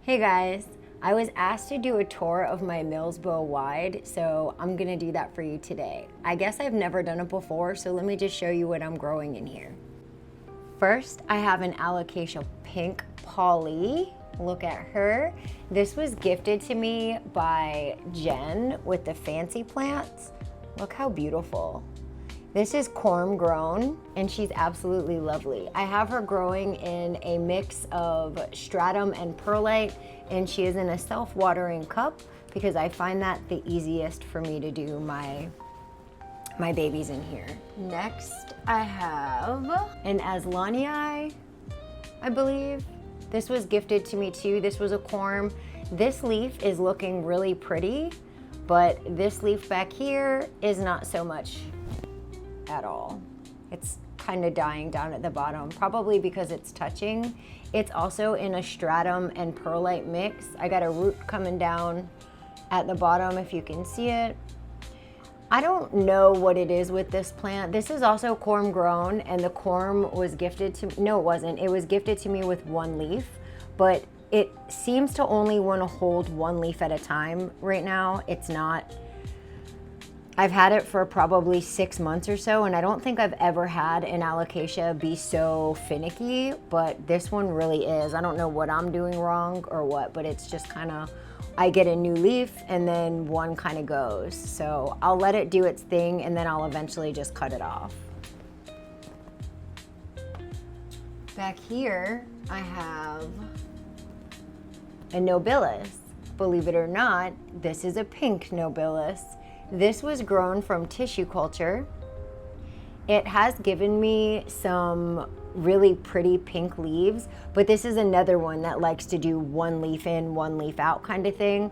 Hey guys, I was asked to do a tour of my Milsbo Wide, so I'm gonna do that for you today. I guess I've never done it before, so let me just show you what I'm growing in here. First, I have an Alocasia pink poly. Look at her. This was gifted to me by Jen with the fancy plants. Look how beautiful. This is corm grown and she's absolutely lovely. I have her growing in a mix of stratum and perlite, and she is in a self-watering cup because I find that the easiest for me to do my babies in here. Next, I have an Aslanii, I believe. This was gifted to me too. This was a corm. This leaf is looking really pretty, but this leaf back here is not so much at all. It's kind of dying down at the bottom, probably because it's touching. It's also in a stratum and perlite mix. I got a root coming down at the bottom if you can see it. I don't know what it is with this plant. This is also corm grown, and the corm was gifted to me. No, it wasn't. It was gifted to me with one leaf, but it seems to only want to hold one leaf at a time right now. It's not. I've had it for probably 6 months or so, and I don't think I've ever had an Alocasia be so finicky, but this one really is. I don't know what I'm doing wrong or what, but it's just kind of, I get a new leaf and then one kind of goes. So I'll let it do its thing and then I'll eventually just cut it off. Back here, I have a Nobilis. Believe it or not, this is a pink Nobilis. This was grown from tissue culture. It has given me some really pretty pink leaves, but this is another one that likes to do one leaf in, one leaf out kind of thing.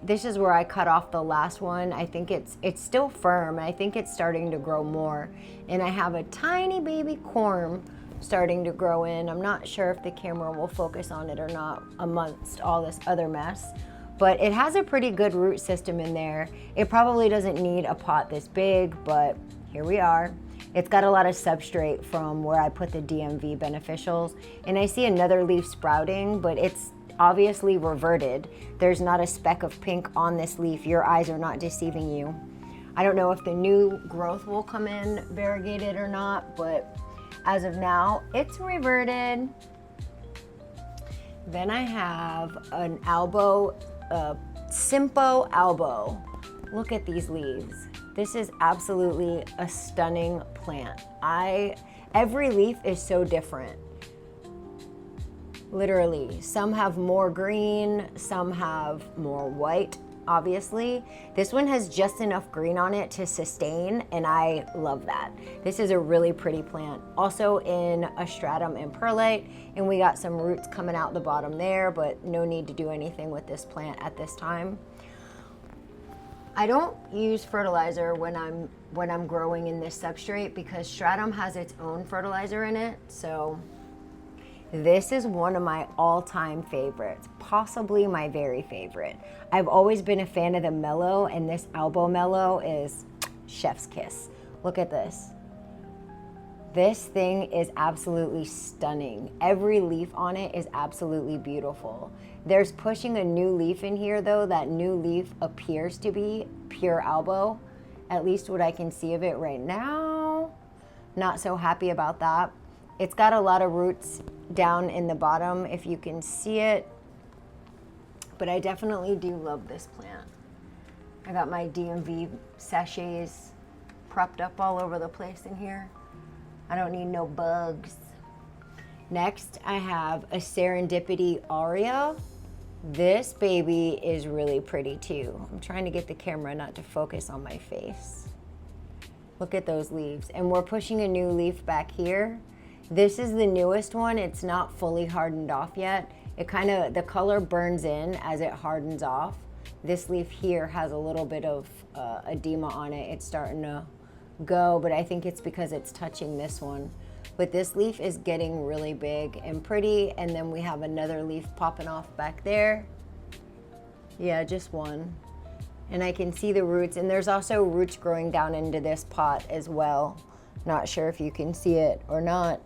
This is where I cut off the last one. I think it's still firm. I think it's starting to grow more. And I have a tiny baby corm starting to grow in. I'm not sure if the camera will focus on it or not amongst all this other mess. But it has a pretty good root system in there. It probably doesn't need a pot this big, but here we are. It's got a lot of substrate from where I put the DMV beneficials. And I see another leaf sprouting, but it's obviously reverted. There's not a speck of pink on this leaf. Your eyes are not deceiving you. I don't know if the new growth will come in variegated or not, but as of now, it's reverted. Then I have an Simpo albo. Look at these leaves. This is absolutely a stunning plant. Every leaf is so different. Literally, some have more green, some have more white, obviously. This one has just enough green on it to sustain, and I love that. This is a really pretty plant. Also in a stratum and perlite, and we got some roots coming out the bottom there, but no need to do anything with this plant at this time. I don't use fertilizer when I'm growing in this substrate because stratum has its own fertilizer in it, so this is one of my all-time favorites, possibly my very favorite. I've always been a fan of the mellow, and this albo mellow is chef's kiss. Look at this. This thing is absolutely stunning. Every leaf on it is absolutely beautiful. There's pushing a new leaf in here though. That new leaf appears to be pure albo, at least what I can see of it right now. Not so happy about that. It's got a lot of roots down in the bottom if you can see it, but I definitely do love this plant. I got my DMV sachets propped up all over the place in here. I don't need no bugs. Next, I have a Serendipity aurea. This baby is really pretty too. I'm trying to get the camera not to focus on my face. Look at those leaves. And we're pushing a new leaf back here. This is the newest one. It's not fully hardened off yet. The color burns in as it hardens off. This leaf here has a little bit of edema on it. It's starting to go, but I think it's because it's touching this one. But this leaf is getting really big and pretty, and then we have another leaf popping off back there. Yeah, just one. And I can see the roots, and there's also roots growing down into this pot as well. Not sure if you can see it or not,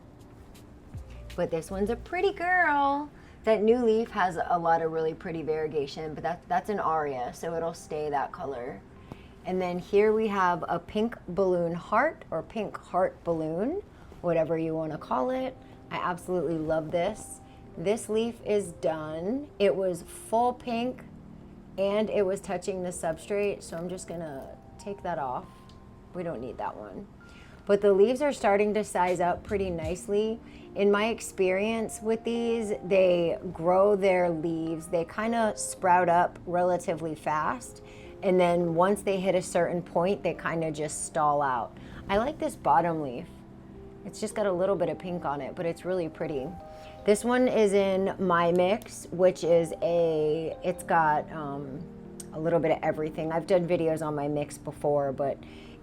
but this one's a pretty girl. That new leaf has a lot of really pretty variegation, but that's an aria, so it'll stay that color. And then here we have a pink balloon heart, or pink heart balloon, whatever you want to call it. I absolutely love this. This leaf is done. It was full pink and it was touching the substrate, so I'm just gonna take that off. We don't need that one. But the leaves are starting to size up pretty nicely. In my experience with these, they grow their leaves, they kind of sprout up relatively fast, and then once they hit a certain point, they kind of just stall out. I like this bottom leaf. It's just got a little bit of pink on it, but it's really pretty. This one is in my mix, which is it's got a little bit of everything. I've done videos on my mix before, but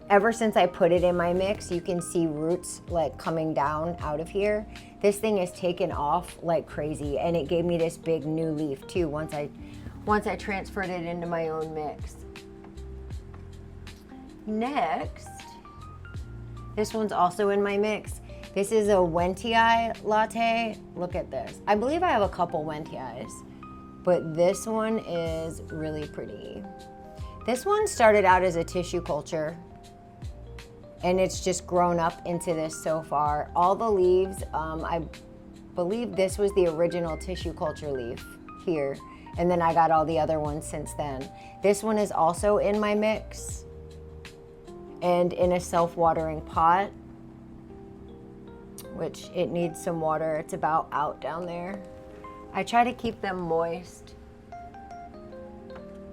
ever since I put it in my mix, you can see roots like coming down out of here. This thing is taken off like crazy, and it gave me this big new leaf too once I transferred it into my own mix. Next, this one's also in my mix. This is a Wentii latte. Look at this. I believe I have a couple Wentiis, but this one is really pretty. This one started out as a tissue culture, and it's just grown up into this so far. All the leaves, I believe this was the original tissue culture leaf here, and then I got all the other ones since then. This one is also in my mix and in a self-watering pot, which it needs some water. It's about out down there. I try to keep them moist.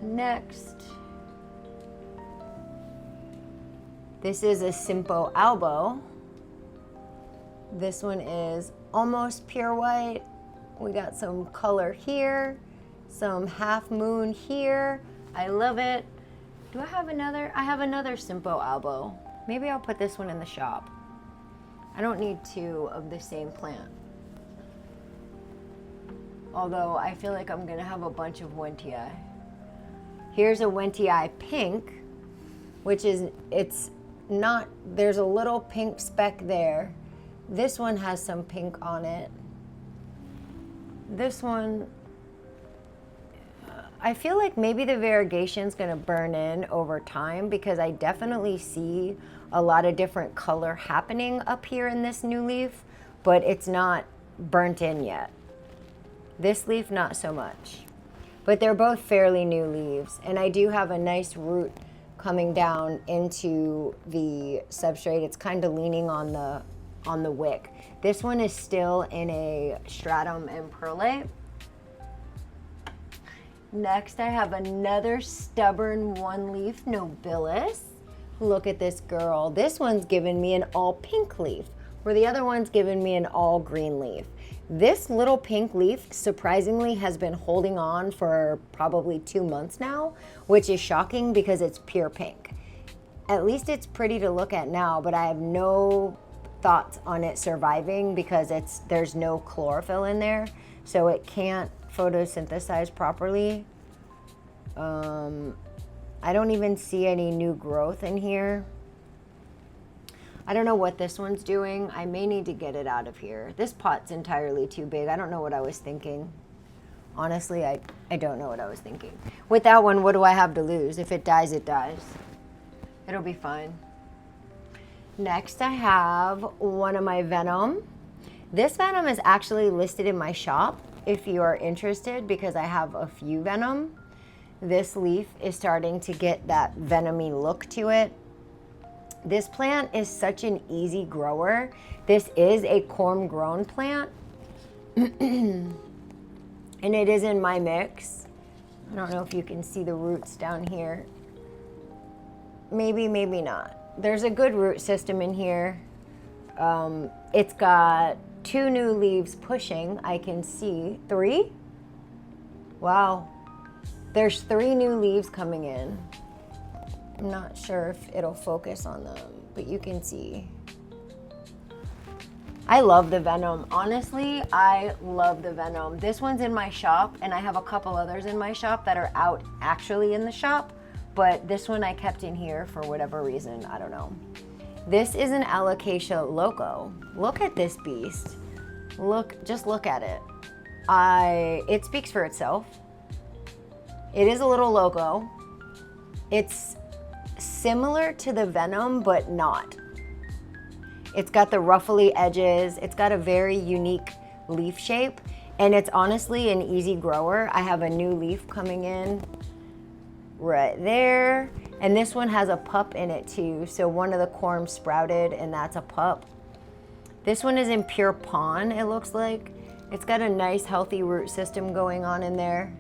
Next, this is a Simpo Albo. This one is almost pure white. We got some color here, some half moon here. I love it. Do I have another? I have another Simpo Albo. Maybe I'll put this one in the shop. I don't need two of the same plant. Although I feel like I'm gonna have a bunch of Wentii. Here's a Wentii pink, which is, it's not, there's a little pink speck there. This one has some pink on it. This one, I feel like maybe the variegation's gonna burn in over time, because I definitely see a lot of different color happening up here in this new leaf, but it's not burnt in yet. This leaf, not so much. But they're both fairly new leaves, and I do have a nice root coming down into the substrate. It's kind of leaning on the wick. This one is still in a stratum and perlite. Next, I have another stubborn one leaf nobilis. Look at this girl. This one's given me an all pink leaf, where the other one's given me an all green leaf. This little pink leaf surprisingly has been holding on for probably 2 months now, which is shocking because it's pure pink. At least it's pretty to look at now, but I have no thoughts on it surviving because there's no chlorophyll in there, so it can't photosynthesize properly. I don't even see any new growth in here. I don't know what this one's doing. I may need to get it out of here. This pot's entirely too big. I don't know what I was thinking. Honestly, I don't know what I was thinking. With that one, what do I have to lose? If it dies, it dies. It'll be fine. Next, I have one of my venom. This venom is actually listed in my shop if you are interested, because I have a few venom. This leaf is starting to get that venomy look to it. This plant is such an easy grower. This is a corm grown plant. And it is in my mix. I don't know if you can see the roots down here. Maybe, maybe not. There's a good root system in here. It's got 2 new leaves pushing. I can see 3. Wow. There's 3 new leaves coming in. I'm not sure if it'll focus on them, but you can see. I love the venom. Honestly, I love the venom. This one's in my shop, and I have a couple others in my shop that are out actually in the shop, but this one I kept in here for whatever reason. I don't know. This is an Alocasia loco. Look at this beast. Just look at it. It speaks for itself. It is a little loco. It's similar to the Venom, but not. It's got the ruffly edges. It's got a very unique leaf shape, and it's honestly an easy grower. I have a new leaf coming in right there, and this one has a pup in it too. So one of the corms sprouted, and that's a pup. This one is in pure pawn, it looks like. It's got a nice healthy root system going on in there.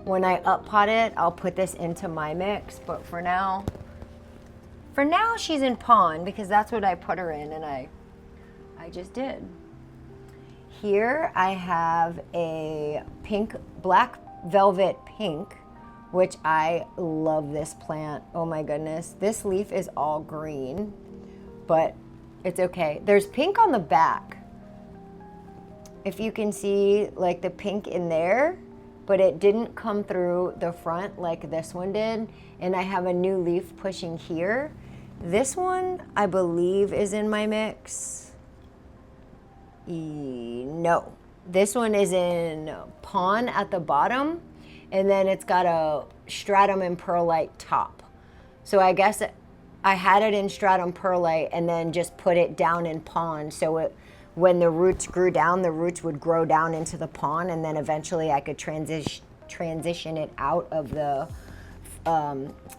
When I up pot it, I'll put this into my mix, but for now she's in pawn because that's what I put her in, and I just did. Here I have a pink, black velvet pink, which I love this plant. Oh my goodness. This leaf is all green, but it's okay. There's pink on the back. If you can see like the pink in there, but it didn't come through the front like this one did. And I have a new leaf pushing here. This one, I believe, is in my mix. No, this one is in pawn at the bottom, and then it's got a stratum and perlite top. So I guess I had it in stratum perlite and then just put it down in pawn. So when the roots grew down, the roots would grow down into the pawn, and then eventually I could transition it out of the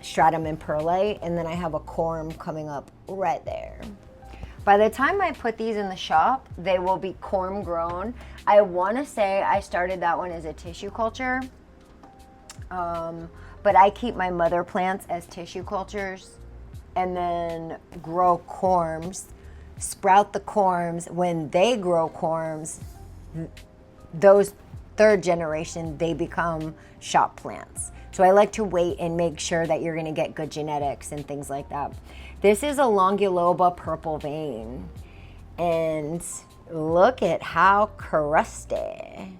stratum and perlite, and then I have a corm coming up right there. By the time I put these in the shop, they will be corm grown. I want to say I started that one as a tissue culture, but I keep my mother plants as tissue cultures and then grow corms, sprout the corms. When they grow corms, those third generation, they become shop plants. So I like to wait and make sure that you're gonna get good genetics and things like that. This is a Longuloba purple vein, and look at how crusty.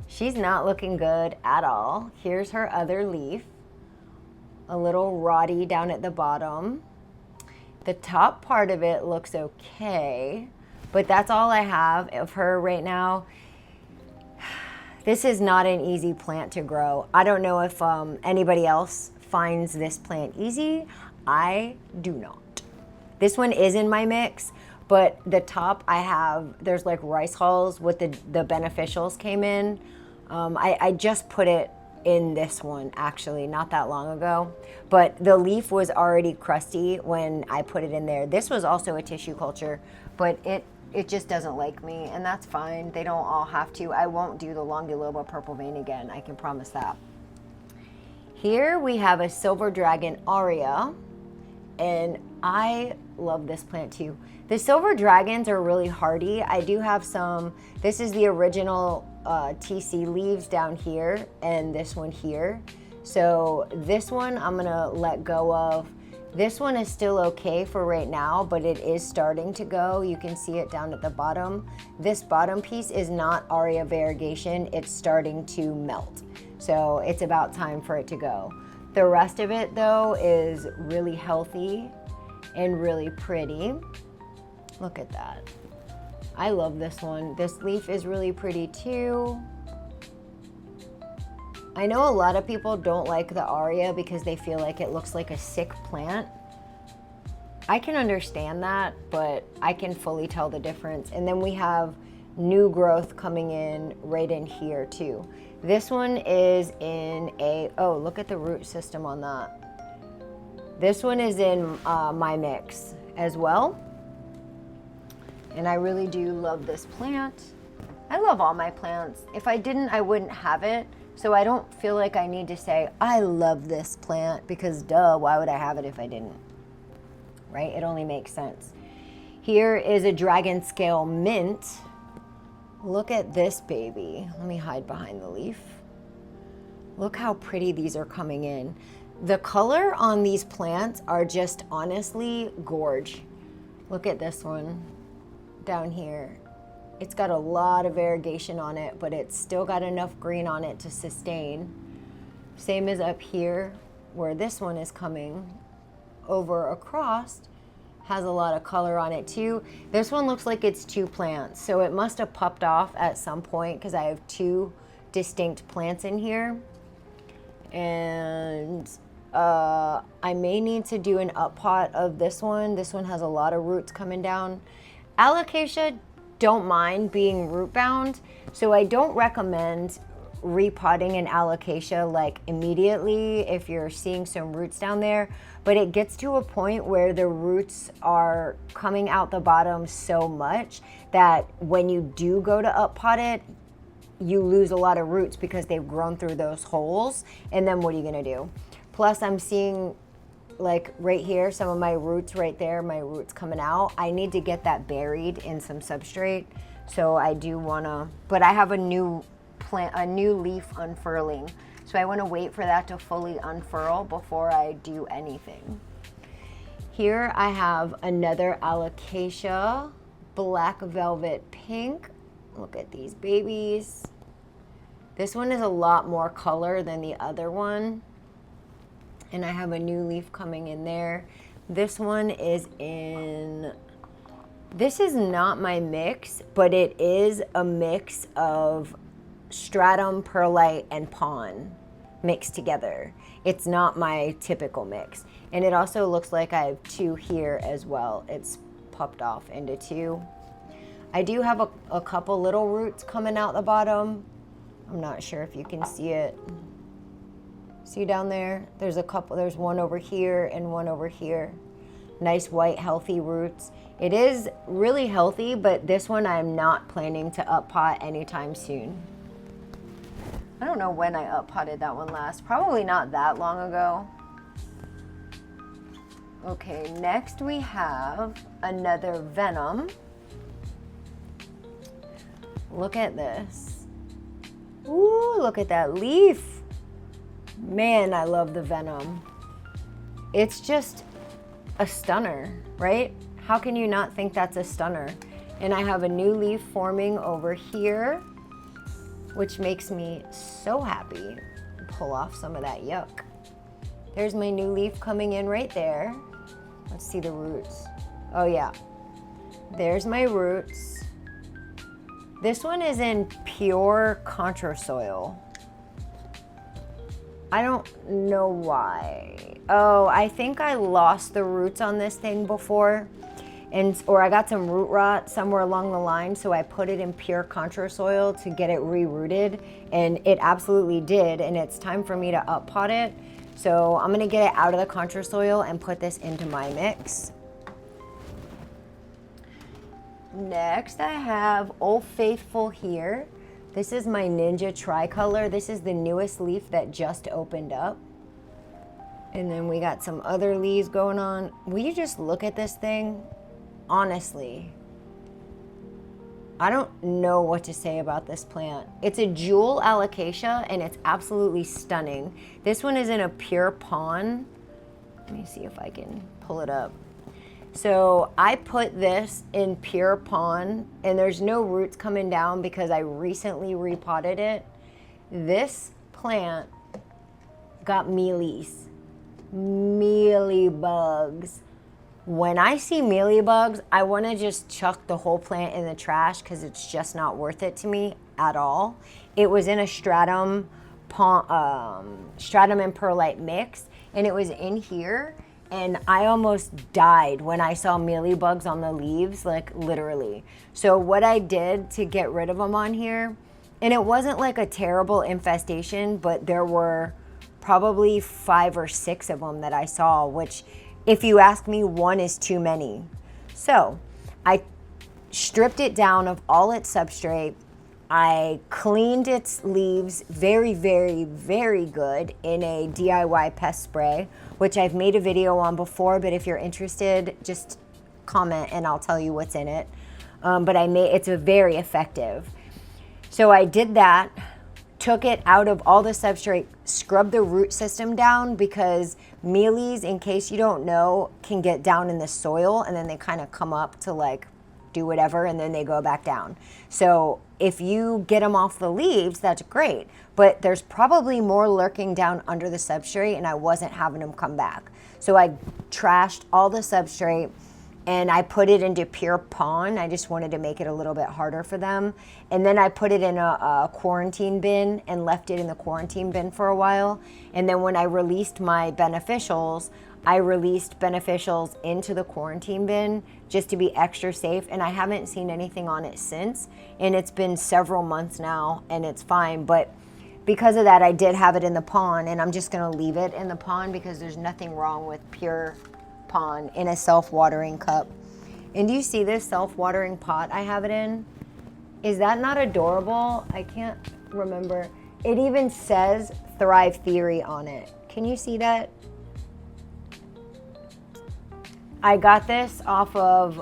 She's not looking good at all. Here's her other leaf, a little rotty down at the bottom. The top part of it looks okay, but that's all I have of her right now. This is not an easy plant to grow. I don't know if anybody else finds this plant easy. I do not. This one is in my mix, but the top I have, there's like rice hulls with the beneficials came in. I just put it in this one actually not that long ago, but the leaf was already crusty when I put it in there. This was also a tissue culture, but it just doesn't like me, and that's fine. They don't all have to. I won't do the Longuloba purple vein again, I can promise that. Here we have a silver dragon aria, and I love this plant too. The silver dragons are really hardy. I do have some, this is the original TC leaves down here, and this one here. So this one I'm gonna let go of. This one is still okay for right now, but it is starting to go. You can see it down at the bottom. This bottom piece is not aria variegation. It's starting to melt. So it's about time for it to go. The rest of it though is really healthy and really pretty. Look at that. I love this one. This leaf is really pretty too. I know a lot of people don't like the aria because they feel like it looks like a sick plant. I can understand that, but I can fully tell the difference. And then we have new growth coming in right in here too. This one is in a, oh, look at the root system on that. This one is in my mix as well. And I really do love this plant. I love all my plants. If I didn't, I wouldn't have it. So I don't feel like I need to say, I love this plant, because duh, why would I have it if I didn't? Right? It only makes sense. Here is a dragon scale mint. Look at this baby. Let me hide behind the leaf. Look how pretty these are coming in. The color on these plants are just honestly gorge. Look at this one down here. It's got a lot of variegation on it, but it's still got enough green on it to sustain. Same as up here, where this one is coming over across, has a lot of color on it too. This one looks like it's 2 plants, so it must have popped off at some point because I have 2 distinct plants in here. And I may need to do an up pot of this one. This one has a lot of roots coming down. Alocasia don't mind being root bound, so I don't recommend repotting an alocasia like immediately if you're seeing some roots down there, but it gets to a point where the roots are coming out the bottom so much that when you do go to up pot it, you lose a lot of roots because they've grown through those holes, and then what are you gonna do? Plus I'm seeing like right here, some of my roots right there, my roots coming out. I need to get that buried in some substrate. So I do wanna, but I have a new plant, a new leaf unfurling. So I wanna wait for that to fully unfurl before I do anything. Here I have another Alocasia, black velvet pink. Look at these babies. This one is a lot more color than the other one. And I have a new leaf coming in there. This one is in, this is not my mix, but it is a mix of stratum, perlite, and pon mixed together. It's not my typical mix. And it also looks like I have 2 here as well. It's popped off into 2. I do have a couple little roots coming out the bottom. I'm not sure if you can see it. See down there? There's a couple, there's one over here and one over here. Nice white healthy roots. It is really healthy, but this one I'm not planning to up pot anytime soon. I don't know when I up potted that one last. Probably not that long ago. Okay, next we have another venom. Look at this. Ooh, look at that leaf. Man, I love the venom. It's just a stunner, right? How can you not think that's a stunner? And I have a new leaf forming over here, which makes me so happy. Pull off some of that yuck. There's my new leaf coming in right there. Let's see the roots. Oh yeah, there's my roots. This one is in pure contra soil. I don't know why. Oh, I think I lost the roots on this thing before, or I got some root rot somewhere along the line, so I put it in pure contra soil to get it re-rooted, and it absolutely did, and it's time for me to up pot it. So I'm gonna get it out of the contra soil and put this into my mix. Next, I have Old Faithful here. This is my Ninja Tricolor. This is the newest leaf that just opened up. And then we got some other leaves going on. Will you just look at this thing? Honestly, I don't know what to say about this plant. It's a jewel alocasia and it's absolutely stunning. This one is in a pure pon. Let me see if I can pull it up. So I put this in pure pon, and there's no roots coming down because I recently repotted it. This plant got mealies, mealybugs. When I see mealybugs, I want to just chuck the whole plant in the trash because it's just not worth it to me at all. It was in a stratum and perlite mix, and it was in here. And I almost died when I saw mealybugs on the leaves, like literally. So what I did to get rid of them on here, and it wasn't like a terrible infestation, but there were probably 5 or 6 of them that I saw, which if you ask me, 1 is too many. So I stripped it down of all its substrate. I cleaned its leaves very, very, very good in a DIY pest spray, which I've made a video on before, but if you're interested, just comment and I'll tell you what's in it. But it's very effective. So I did that, took it out of all the substrate, scrubbed the root system down because mealies, in case you don't know, can get down in the soil and then they kind of come up to like do whatever and then they go back down. So if you get them off the leaves, that's great. But there's probably more lurking down under the substrate and I wasn't having them come back. So I trashed all the substrate, and I put it into pure pond. I just wanted to make it a little bit harder for them. And then I put it in a quarantine bin and left it in the quarantine bin for a while. And then when I released my beneficials, I released beneficials into the quarantine bin just to be extra safe. And I haven't seen anything on it since. And it's been several months now and it's fine. But because of that, I did have it in the pond, and I'm just gonna leave it in the pond because there's nothing wrong with pure pond in a self-watering cup. And do you see this self-watering pot I have it in? Is that not adorable? I can't remember. It even says Thrive Theory on it. Can you see that? I got this off of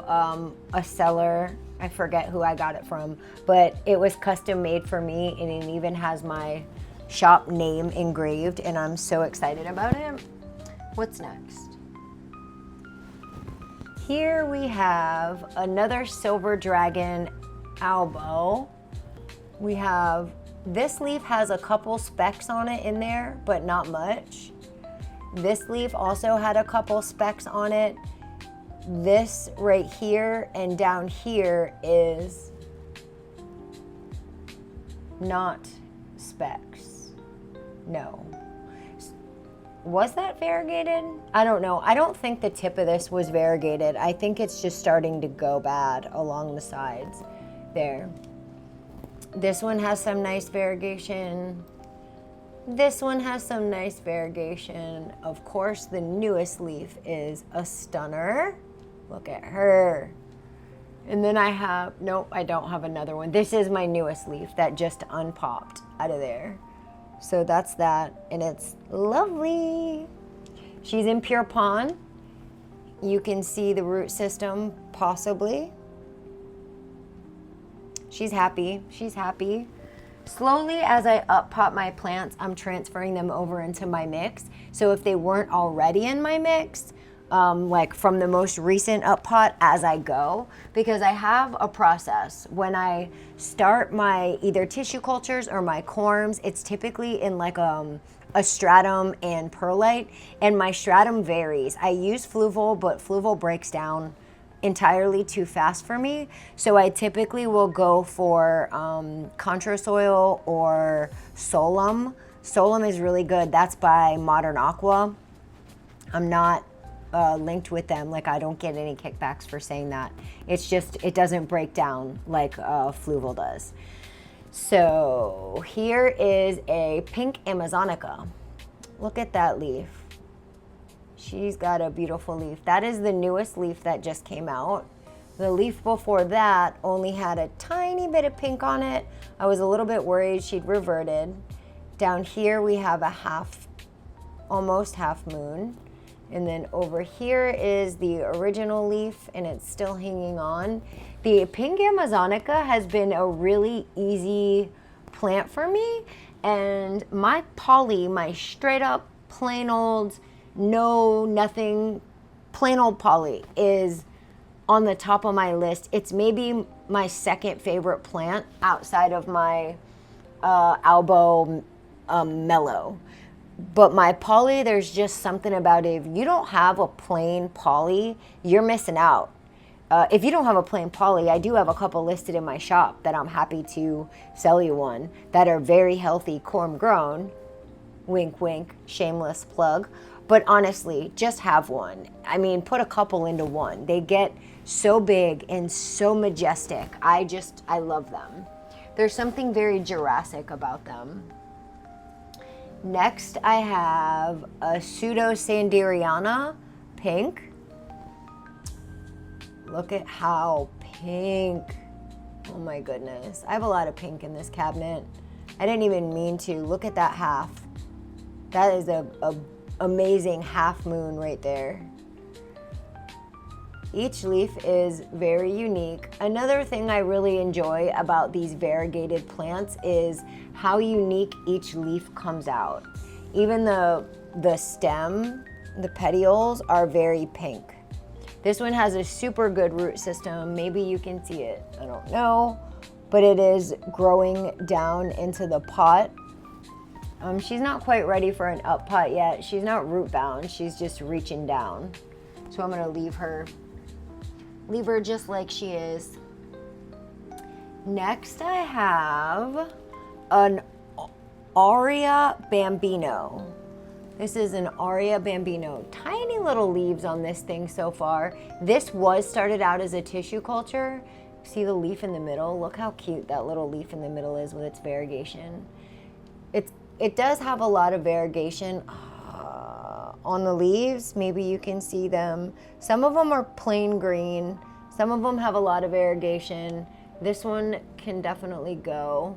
a seller. I forget who I got it from, but it was custom made for me, and it even has my shop name engraved, and I'm so excited about it. What's next? Here we have another silver dragon albo. We have, this leaf has a couple specks on it in there, but not much. This leaf also had a couple specks on it. This right here and down here is not specks. No. Was that variegated? I don't know. I don't think the tip of this was variegated. I think it's just starting to go bad along the sides there. This one has some nice variegation. This one has some nice variegation. Of course, the newest leaf is a stunner. Look at her. And then I have, nope, I don't have another one. This is my newest leaf that just unpopped out of there. So that's that, and it's lovely. She's in pure pond. You can see the root system, possibly. She's happy, she's happy. Slowly, as I up pot my plants, I'm transferring them over into my mix. So if they weren't already in my mix, like from the most recent up pot as I go, because I have a process. When I start my either tissue cultures or my corms, it's typically in like a stratum and perlite, and my stratum varies. I use fluval, but fluval breaks down entirely too fast for me. So I typically will go for contra soil or solum. Solum is really good. That's by Modern Aqua. I'm not linked with them. Like, I don't get any kickbacks for saying that. It's just, it doesn't break down like fluval does. So here is a pink Amazonica. Look at that leaf. She's got a beautiful leaf. That is the newest leaf that just came out. The leaf before that only had a tiny bit of pink on it. I was a little bit worried she'd reverted. Down here we have a almost half moon. And then over here is the original leaf, and it's still hanging on. The pink Amazonica has been a really easy plant for me. And my poly, my straight up plain old, no nothing, plain old poly is on the top of my list. It's maybe my second favorite plant outside of my albo mellow. But my poly, there's just something about it. If you don't have a plain poly, you're missing out. If you don't have a plain poly, I do have a couple listed in my shop that I'm happy to sell you one that are very healthy, corm grown. Wink, wink, shameless plug. But honestly, just have one. I mean, put a couple into one. They get so big and so majestic. I love them. There's something very Jurassic about them. Next, I have a Pseudo Sanderiana pink. Look at how pink. Oh my goodness. I have a lot of pink in this cabinet. I didn't even mean to. Look at that half. That is a amazing half moon right there. Each leaf is very unique. Another thing I really enjoy about these variegated plants is how unique each leaf comes out. Even the stem, the petioles are very pink. This one has a super good root system. Maybe you can see it, I don't know, but it is growing down into the pot. She's not quite ready for an up pot yet. She's not root bound, she's just reaching down. So I'm gonna leave her Leave her just like she is. Next I have an Aria Bambino. This is an Aria Bambino. Tiny little leaves on this thing so far. This was started out as a tissue culture. See the leaf in the middle? Look how cute that little leaf in the middle is with its variegation. It does have a lot of variegation on the leaves. Maybe you can see them. Some of them are plain green. Some of them have a lot of variegation. This one can definitely go.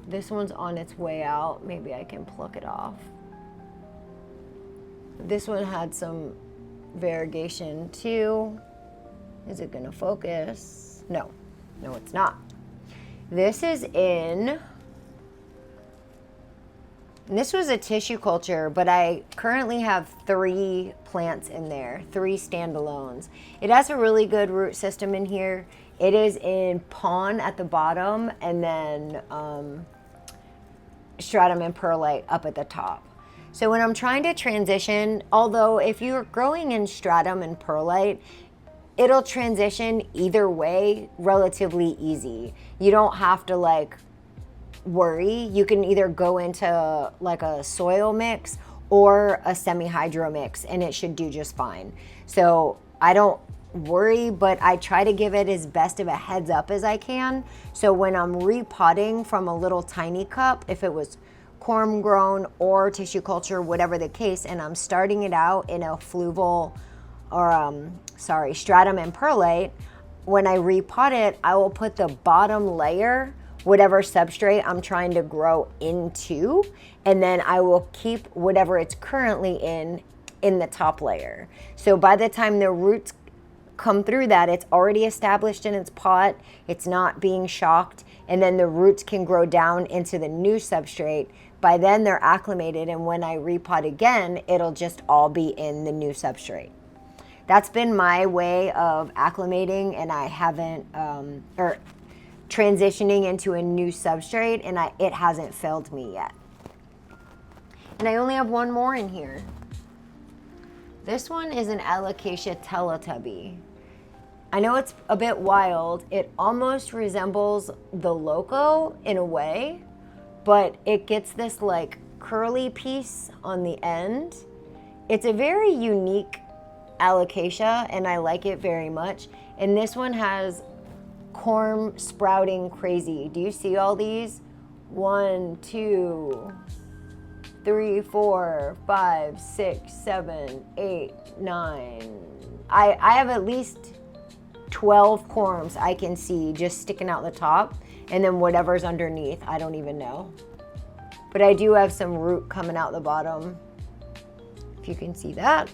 This one's on its way out. Maybe I can pluck it off. This one had some variegation too. Is it gonna focus? No, it's not. This is this was a tissue culture, but I currently have 3 plants in there, 3 standalones. It has a really good root system in here. It is in pawn at the bottom, and then stratum and perlite up at the top. So when I'm trying to transition, although if you're growing in stratum and perlite, it'll transition either way relatively easy. You don't have to like worry. You can either go into like a soil mix or a semi-hydro mix and it should do just fine. So I don't worry, but I try to give it as best of a heads up as I can. So when I'm repotting from a little tiny cup, if it was corm grown or tissue culture, whatever the case, and I'm starting it out in a fluval or stratum and perlite, when I repot it, I will put the bottom layer, whatever substrate I'm trying to grow into, and then I will keep whatever it's currently in the top layer. So by the time the roots come through that, it's already established in its pot, it's not being shocked, and then the roots can grow down into the new substrate. By then they're acclimated, and when I repot again, it'll just all be in the new substrate. That's been my way of acclimating, and I haven't, or transitioning into a new substrate, and it hasn't failed me yet. And I only have one more in here. This one is an Alocasia Teletubby. I know it's a bit wild. It almost resembles the Loco in a way, but it gets this like curly piece on the end. It's a very unique Alocasia, and I like it very much. And this one has corm sprouting crazy. Do you see all these? 1, 2, 3, 4, 5, 6, 7, 8, 9. I have at least 12 corms I can see just sticking out the top, and then whatever's underneath, I don't even know. But I do have some root coming out the bottom, if you can see that.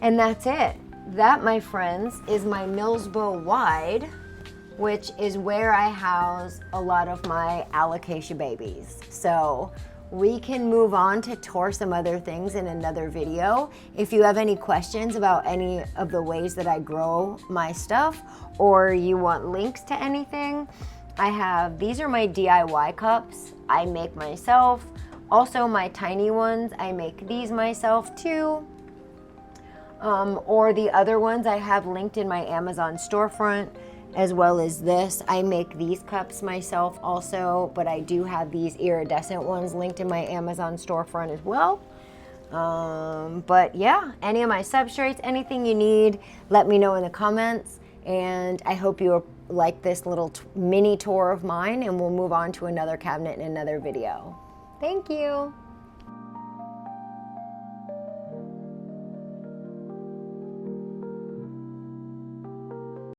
And that's it. That, my friends, is my Milsbo Wide, which is where I house a lot of my Alocasia babies. So we can move on to tour some other things in another video. If you have any questions about any of the ways that I grow my stuff, or you want links to anything, these are my DIY cups I make myself. Also my tiny ones, I make these myself too. Or the other ones I have linked in my Amazon storefront, as well as this. I make these cups myself also, but I do have these iridescent ones linked in my Amazon storefront as well. But yeah, any of my substrates, anything you need, let me know in the comments. And I hope you like this little mini tour of mine, and we'll move on to another cabinet in another video. Thank you.